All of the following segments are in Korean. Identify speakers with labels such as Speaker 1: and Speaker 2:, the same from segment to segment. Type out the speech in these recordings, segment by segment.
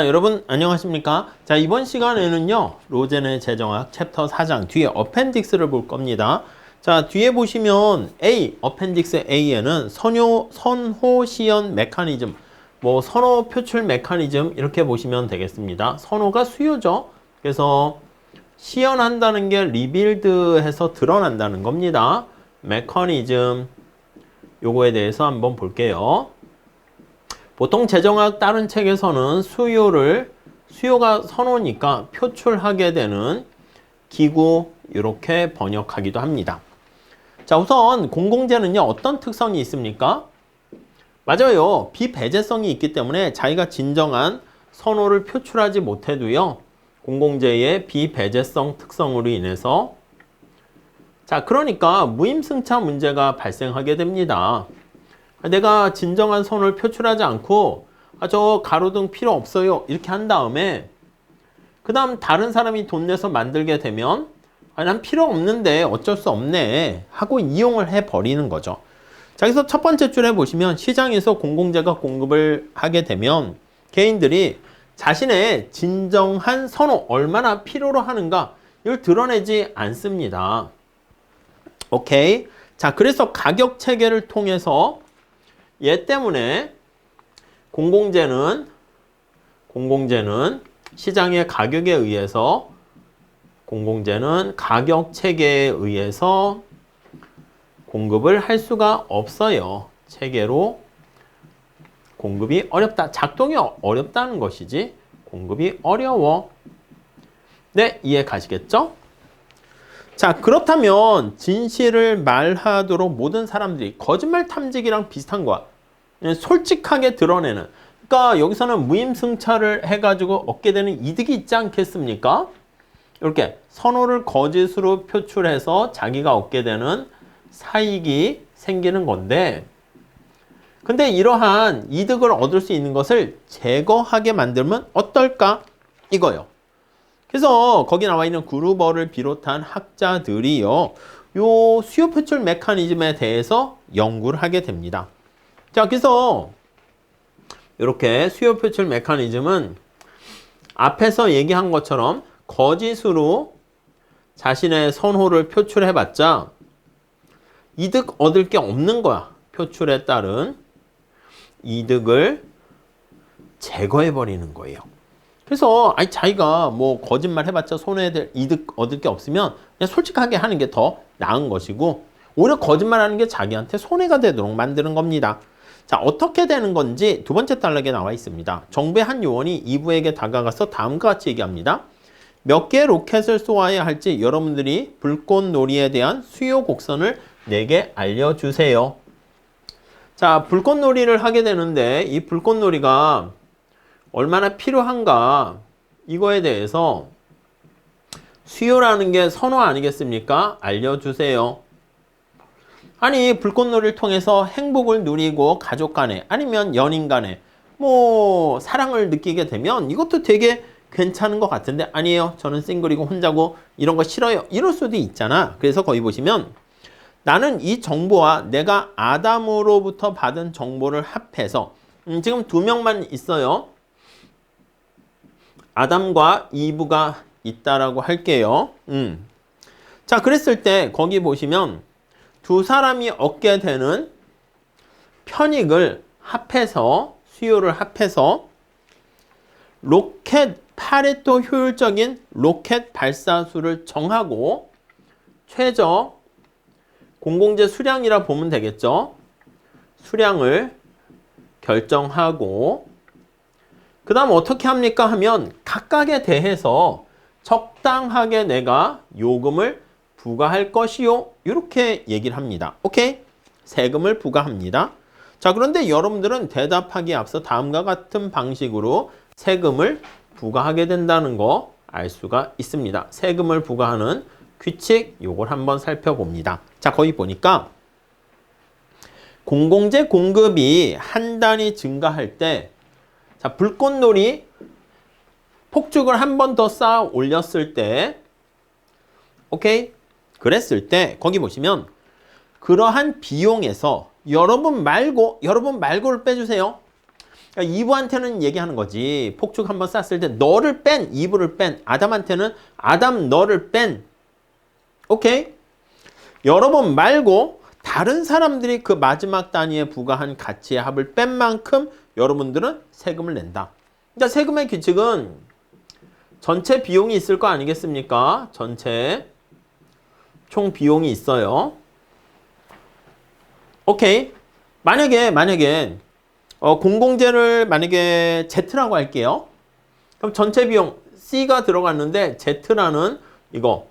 Speaker 1: 여러분 안녕하십니까? 자, 이번 시간에는요 로젠의 재정학 챕터 4장 뒤에 어펜딕스를 볼 겁니다. 자, 뒤에 보시면 A, 어펜딕스 A에는 선호 시연 메커니즘, 선호 표출 메커니즘 이렇게 보시면 되겠습니다. 선호가 수요죠. 그래서 시연한다는 게 리빌드해서 드러난다는 겁니다. 메커니즘 요거에 대해서 한번 볼게요. 보통 재정학 다른 책에서는 수요가 선호니까 표출하게 되는 기구 이렇게 번역하기도 합니다. 자, 우선 공공재는요 어떤 특성이 있습니까? 맞아요. 비배제성이 있기 때문에 자기가 진정한 선호를 표출하지 못해도요 공공재의 비배제성 특성으로 인해서 그러니까 무임승차 문제가 발생하게 됩니다. 내가 진정한 선호를 표출하지 않고 저 가로등 필요 없어요 이렇게 한 다음에 그 다음 다른 사람이 돈 내서 만들게 되면 난 필요 없는데 어쩔 수 없네 하고 이용을 해버리는 거죠. 자, 그래서 첫 번째 줄에 보시면 시장에서 공공재가 공급을 하게 되면 개인들이 자신의 진정한 선호 얼마나 필요로 하는가 이걸 드러내지 않습니다. 오케이. 자, 그래서 가격 체계를 통해서 얘 때문에 공공재는 시장의 가격에 의해서 공공재는 가격 체계에 의해서 공급을 할 수가 없어요. 체계로 공급이 어렵다. 작동이 어렵다는 것이지 공급이 어려워. 네, 이해 가시겠죠? 자, 그렇다면 진실을 말하도록 모든 사람들이 거짓말 탐지기랑 비슷한 거야. 솔직하게 드러내는. 그러니까 여기서는 무임승차를 해가지고 얻게 되는 이득이 있지 않겠습니까? 이렇게 선호를 거짓으로 표출해서 자기가 얻게 되는 사익이 생기는 건데, 근데 이러한 이득을 얻을 수 있는 것을 제거하게 만들면 어떨까? 이거요. 그래서 거기 나와 있는 그루버를 비롯한 학자들이요, 요 수요 표출 메커니즘에 대해서 연구를 하게 됩니다. 자, 그래서 이렇게 수요 표출 메커니즘은 앞에서 얘기한 것처럼 거짓으로 자신의 선호를 표출해봤자 이득 얻을 게 없는 거야. 표출에 따른 이득을 제거해버리는 거예요. 그래서 자기가 거짓말 해봤자 손해될 이득 얻을 게 없으면 그냥 솔직하게 하는 게 더 나은 것이고, 오히려 거짓말하는 게 자기한테 손해가 되도록 만드는 겁니다. 자, 어떻게 되는 건지 두 번째 단락에 나와 있습니다. 정부의 한 요원이 이부에게 다가가서 다음과 같이 얘기합니다. 몇 개의 로켓을 쏘아야 할지 여러분들이 불꽃놀이에 대한 수요 곡선을 내게 알려주세요. 자, 불꽃놀이를 하게 되는데 이 불꽃놀이가 얼마나 필요한가, 이거에 대해서 수요라는 게 선호 아니겠습니까? 알려주세요. 아니, 불꽃놀이를 통해서 행복을 누리고 가족 간에 아니면 연인 간에 사랑을 느끼게 되면 이것도 되게 괜찮은 것 같은데, 아니에요, 저는 싱글이고 혼자고 이런 거 싫어요, 이럴 수도 있잖아. 그래서 거기 보시면 나는 이 정보와 내가 아담으로부터 받은 정보를 합해서 지금 두 명만 있어요. 아담과 이브가 있다라고 할게요. 자, 그랬을 때 거기 보시면 두 사람이 얻게 되는 편익을 합해서, 수요를 합해서 파레토 효율적인 로켓 발사수를 정하고 최저 공공재 수량이라 보면 되겠죠. 수량을 결정하고 그 다음 어떻게 합니까 하면 각각에 대해서 적당하게 내가 요금을 부과할 것이요, 이렇게 얘기를 합니다. 오케이? 세금을 부과합니다. 자, 그런데 여러분들은 대답하기에 앞서 다음과 같은 방식으로 세금을 부과하게 된다는 거 알 수가 있습니다. 세금을 부과하는 규칙, 요걸 한번 살펴봅니다. 자, 거기 보니까 공공재 공급이 한 단위 증가할 때, 자, 불꽃놀이 폭죽을 한 번 더 쌓아 올렸을 때, 오케이? 그랬을 때 거기 보시면 그러한 비용에서 여러분 말고를 빼주세요. 그러니까 이브한테는 얘기하는 거지. 폭죽 한번 쐈을 때 너를 뺀, 이브를 뺀. 아담한테는 아담 너를 뺀. 오케이? 여러분 말고 다른 사람들이 그 마지막 단위에 부과한 가치의 합을 뺀 만큼 여러분들은 세금을 낸다. 그러니까 세금의 규칙은 전체 비용이 있을 거 아니겠습니까? 전체 총 비용이 있어요. 오케이. 만약에 공공재를 만약에 Z라고 할게요. 그럼 전체 비용 C가 들어갔는데 Z라는 이거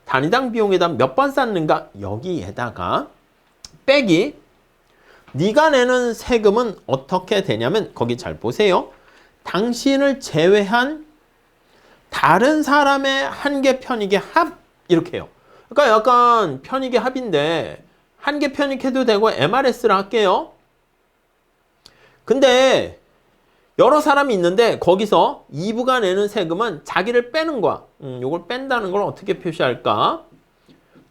Speaker 1: 단위당 비용에다 몇 번 쌓는가? 여기에다가 빼기 네가 내는 세금은 어떻게 되냐면 거기 잘 보세요. 당신을 제외한 다른 사람의 한계 편익의 합 이렇게 해요. 그러니까 약간 편익의 합인데 한계 편익해도 되고 MRS를 할게요. 근데 여러 사람이 있는데 거기서 2부가 내는 세금은 자기를 빼는 거야. 요걸 뺀다는 걸 어떻게 표시할까?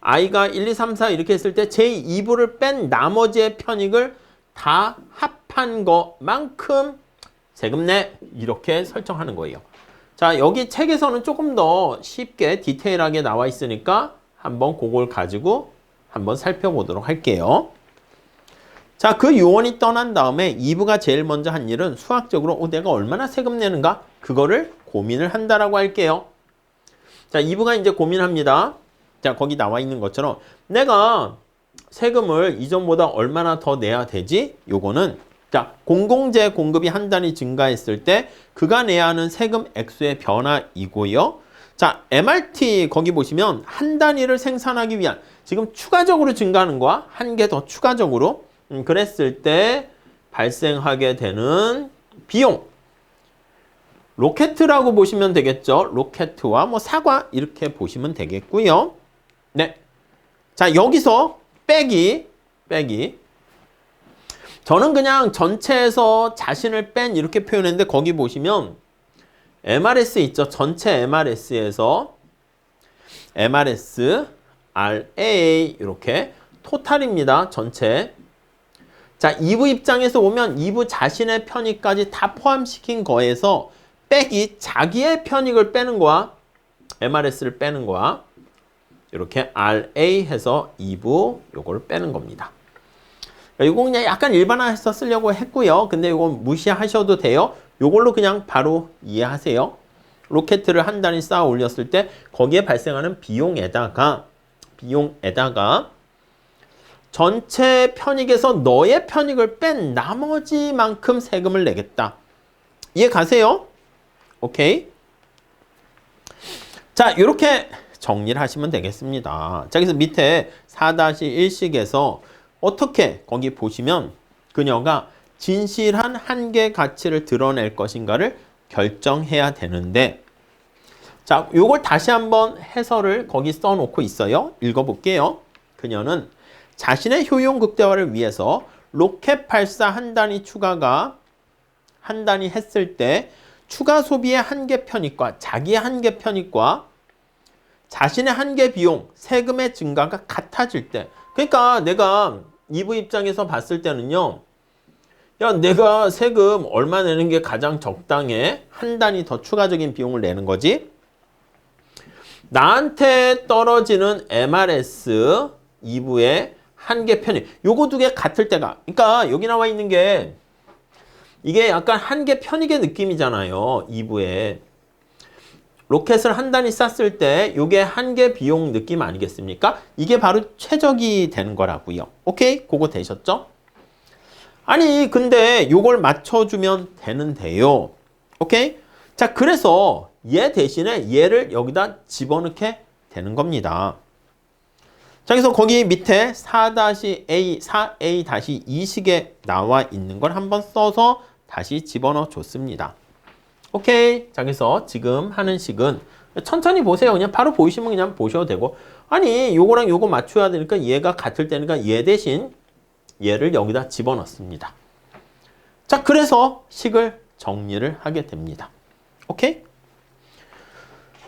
Speaker 1: I가 1, 2, 3, 4 이렇게 했을 때 제2부를 뺀 나머지의 편익을 다 합한 것만큼 세금 내 이렇게 설정하는 거예요. 자, 여기 책에서는 조금 더 쉽게 디테일하게 나와 있으니까 한번 그걸 가지고 한번 살펴보도록 할게요. 자, 그 요원이 떠난 다음에 2부가 제일 먼저 한 일은 수학적으로 내가 얼마나 세금 내는가? 그거를 고민을 한다라고 할게요. 자, 2부가 이제 고민합니다. 자, 거기 나와 있는 것처럼 내가 세금을 이전보다 얼마나 더 내야 되지? 요거는 자, 공공재 공급이 한 단위 증가했을 때 그가 내야 하는 세금 액수의 변화이고요. 자, MRT 거기 보시면 한 단위를 생산하기 위한 지금 추가적으로 증가하는 거야. 한 개 더 추가적으로 그랬을 때 발생하게 되는 비용 로켓이라고 보시면 되겠죠. 로켓과 뭐 사과 이렇게 보시면 되겠고요. 네. 자, 여기서 빼기 저는 그냥 전체에서 자신을 뺀 이렇게 표현했는데 거기 보시면 MRS 있죠. 전체 MRS에서 MRS RA 이렇게 토탈입니다. 전체. 자, 2부 입장에서 보면 2부 자신의 편익까지 다 포함시킨 거에서 빼기 자기의 편익을 빼는 거야. MRS를 빼는 거야. 이렇게 RA 해서 2부 요걸 빼는 겁니다. 이거 그냥 약간 일반화해서 쓰려고 했고요. 근데 이거 무시하셔도 돼요. 요걸로 그냥 바로 이해하세요. 로켓을 한 단위 쌓아 올렸을 때 거기에 발생하는 비용에다가 전체 편익에서 너의 편익을 뺀 나머지만큼 세금을 내겠다. 이해 가세요? 오케이. 자, 이렇게 정리를 하시면 되겠습니다. 자, 그래서 밑에 4-1식에서 어떻게 거기 보시면 그녀가 진실한 한계 가치를 드러낼 것인가를 결정해야 되는데 자, 요걸 다시 한번 해설을 거기 써놓고 있어요. 읽어볼게요. 그녀는 자신의 효용 극대화를 위해서 로켓 발사 한 단위 추가가 한 단위 했을 때 추가 소비의 한계 편익과 자기의 한계 편익과 자신의 한계 비용, 세금의 증가가 같아질 때 그러니까 내가 2부 입장에서 봤을 때는요. 야, 내가 세금 얼마 내는 게 가장 적당해? 한 단위 더 추가적인 비용을 내는 거지. 나한테 떨어지는 MRS 2부의 한계 편익. 요거 두 개 같을 때가. 그러니까 여기 나와 있는 게 이게 약간 한계 편익의 느낌이잖아요. 2부에. 로켓을 한 단위 쐈을 때 이게 한계 비용 느낌 아니겠습니까? 이게 바로 최적이 되는 거라고요. 오케이? 그거 되셨죠? 아니 근데 요걸 맞춰주면 되는데요. 오케이? 자, 그래서 얘 대신에 얘를 여기다 집어넣게 되는 겁니다. 자, 그래서 거기 밑에 4-A-2식에 나와 있는 걸 한번 써서 다시 집어넣어 줬습니다. 오케이. 자, 그래서 지금 하는 식은 천천히 보세요. 그냥 바로 보이시면 그냥 보셔도 되고. 아니, 요거랑 요거 맞춰야 되니까 얘가 같을 때니까 얘 대신 얘를 여기다 집어넣습니다. 자, 그래서 식을 정리를 하게 됩니다. 오케이?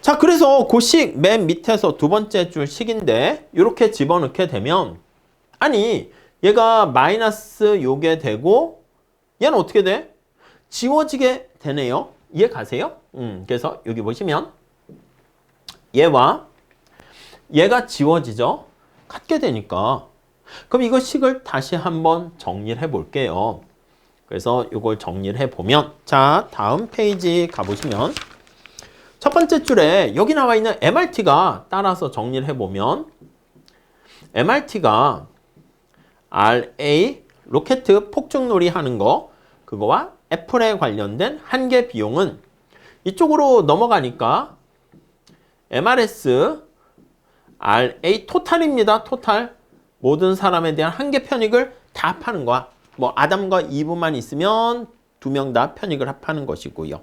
Speaker 1: 자, 그래서 그 식 맨 밑에서 두 번째 줄 식인데 이렇게 집어넣게 되면 아니, 얘가 마이너스 요게 되고 얘는 어떻게 돼? 지워지게 되네요. 이해 가세요? 그래서 여기 보시면 얘와 얘가 지워지죠. 같게 되니까. 그럼 이거 식을 다시 한번 정리를 해볼게요. 그래서 이걸 정리를 해보면 자, 다음 페이지 가보시면 첫 번째 줄에 여기 나와 있는 MRT가 따라서 정리를 해보면 MRT가 RA 로켓 폭죽놀이 하는 거 그거와 애플에 관련된 한계 비용은 이쪽으로 넘어가니까 MRS RA 토탈입니다. 토탈. 모든 사람에 대한 한계 편익을 다 합하는 거야. 뭐 아담과 이브만 있으면 두 명 다 편익을 합하는 것이고요.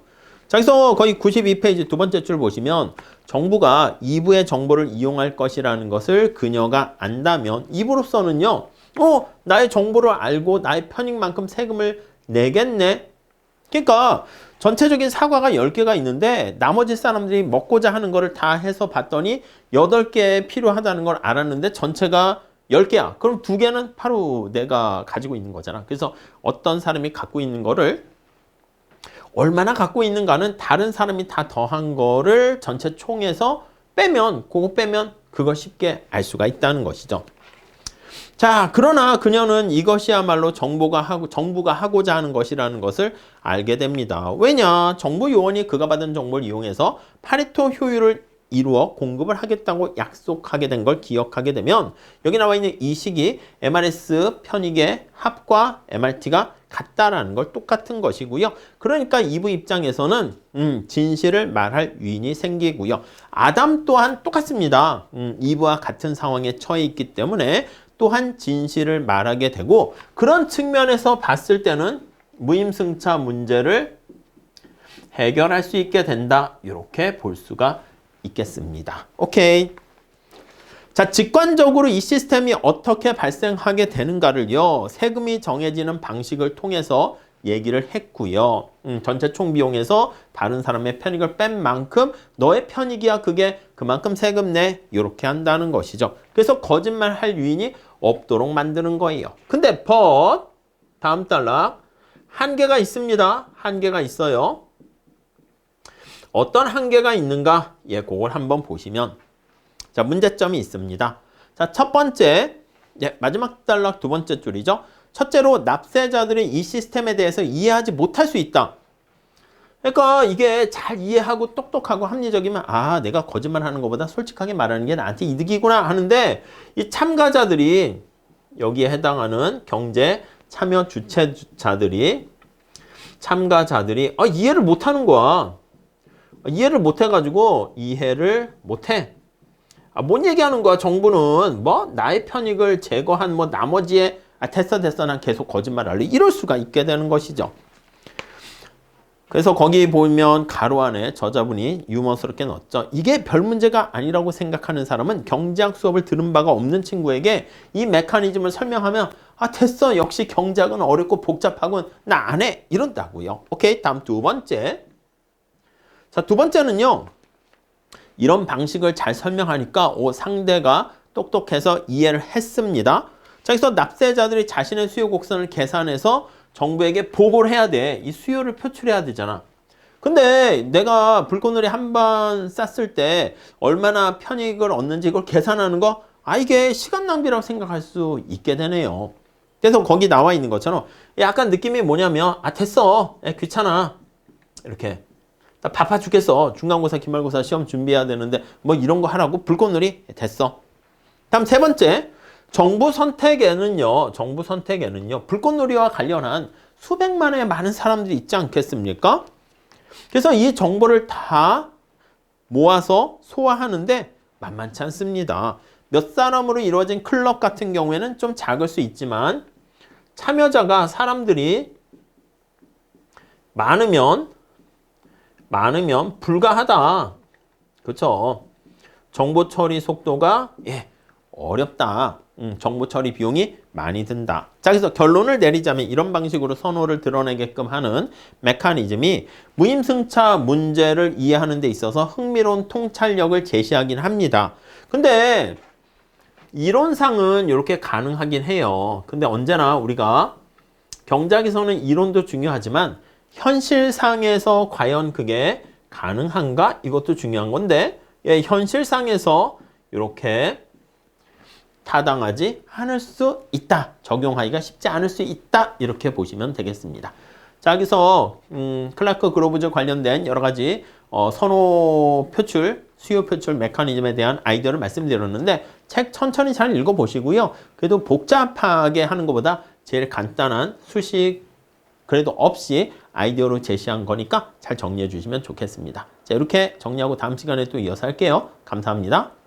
Speaker 1: 자, 그래서 거의 92페이지 두 번째 줄 보시면 정부가 이브의 정보를 이용할 것이라는 것을 그녀가 안다면 이브로서는요. 나의 정보를 알고 나의 편익만큼 세금을 내겠네. 그러니까 전체적인 사과가 10개가 있는데 나머지 사람들이 먹고자 하는 거를 다 해서 봤더니 8개 필요하다는 걸 알았는데 전체가 10개야. 그럼 2개는 바로 내가 가지고 있는 거잖아. 그래서 어떤 사람이 갖고 있는 거를 얼마나 갖고 있는가는 다른 사람이 다 더한 거를 전체 총에서 빼면 그거 쉽게 알 수가 있다는 것이죠. 자, 그러나 그녀는 이것이야말로 정부가 하고자 하는 것이라는 것을 알게 됩니다. 왜냐? 정부 요원이 그가 받은 정보를 이용해서 파레토 효율을 이루어 공급을 하겠다고 약속하게 된 걸 기억하게 되면 여기 나와 있는 이 식이 MRS 편익의 합과 MRT가 같다라는 걸 똑같은 것이고요. 그러니까 이브 입장에서는 진실을 말할 유인이 생기고요. 아담 또한 똑같습니다. 이브와 같은 상황에 처해 있기 때문에 또한 진실을 말하게 되고 그런 측면에서 봤을 때는 무임승차 문제를 해결할 수 있게 된다. 이렇게 볼 수가 있겠습니다. 오케이. 자, 직관적으로 이 시스템이 어떻게 발생하게 되는가를요. 세금이 정해지는 방식을 통해서 얘기를 했고요. 전체 총 비용에서 다른 사람의 편익을 뺀 만큼 너의 편익이야 그게 그만큼 세금 내. 이렇게 한다는 것이죠. 그래서 거짓말할 유인이 없도록 만드는 거예요. 근데 but 다음 단락 한계가 있습니다. 한계가 있어요. 어떤 한계가 있는가? 예, 그걸 한번 보시면 자, 문제점이 있습니다. 자, 첫 번째, 예, 마지막 단락 두 번째 줄이죠. 첫째로 납세자들이 이 시스템에 대해서 이해하지 못할 수 있다. 그러니까 이게 잘 이해하고 똑똑하고 합리적이면 내가 거짓말하는 것보다 솔직하게 말하는 게 나한테 이득이구나 하는데 이 참가자들이 여기에 해당하는 경제 참여 주체자들이 참가자들이 이해를 못하는 거야. 이해를 못해가지고 이해를 못해. 뭔 얘기하는 거야? 정부는 뭐 나의 편익을 제거한 뭐 나머지에 됐어 난 계속 거짓말할래 이럴 수가 있게 되는 것이죠. 그래서 거기 보면 가로 안에 저자분이 유머스럽게 넣었죠. 이게 별 문제가 아니라고 생각하는 사람은 경제학 수업을 들은 바가 없는 친구에게 이 메커니즘을 설명하면 됐어 역시 경제학은 어렵고 복잡하고 나 안 해 이런다고요. 오케이, 다음 두 번째. 자, 두 번째는요. 이런 방식을 잘 설명하니까 상대가 똑똑해서 이해를 했습니다. 자, 그래서 납세자들이 자신의 수요 곡선을 계산해서 정부에게 보고를 해야 돼. 이 수요를 표출해야 되잖아. 근데 내가 불꽃놀이 한 번 쌌을 때 얼마나 편익을 얻는지 이걸 계산하는 거 이게 시간 낭비라고 생각할 수 있게 되네요. 그래서 거기 나와 있는 것처럼 약간 느낌이 뭐냐면 됐어. 귀찮아. 이렇게. 나 바빠 죽겠어. 중간고사, 기말고사 시험 준비해야 되는데 뭐 이런 거 하라고 불꽃놀이 됐어. 다음 세 번째. 정부 선택에는요. 불꽃놀이와 관련한 수백만의 많은 사람들이 있지 않겠습니까? 그래서 이 정보를 다 모아서 소화하는데 만만치 않습니다. 몇 사람으로 이루어진 클럽 같은 경우에는 좀 작을 수 있지만 참여자가 사람들이 많으면 불가하다. 그렇죠? 정보 처리 속도가 어렵다. 정보 처리 비용이 많이 든다. 자, 그래서 결론을 내리자면 이런 방식으로 선호를 드러내게끔 하는 메커니즘이 무임승차 문제를 이해하는 데 있어서 흥미로운 통찰력을 제시하긴 합니다. 근데 이론상은 이렇게 가능하긴 해요. 근데 언제나 우리가 경제학에서는 이론도 중요하지만 현실상에서 과연 그게 가능한가? 이것도 중요한 건데, 예, 현실상에서 이렇게 타당하지 않을 수 있다. 적용하기가 쉽지 않을 수 있다. 이렇게 보시면 되겠습니다. 자, 여기서 클라크 그로브즈 관련된 여러 가지 선호 표출, 수요 표출 메커니즘에 대한 아이디어를 말씀드렸는데 책 천천히 잘 읽어보시고요. 그래도 복잡하게 하는 것보다 제일 간단한 수식 그래도 없이 아이디어로 제시한 거니까 잘 정리해 주시면 좋겠습니다. 자, 이렇게 정리하고 다음 시간에 또 이어서 할게요. 감사합니다.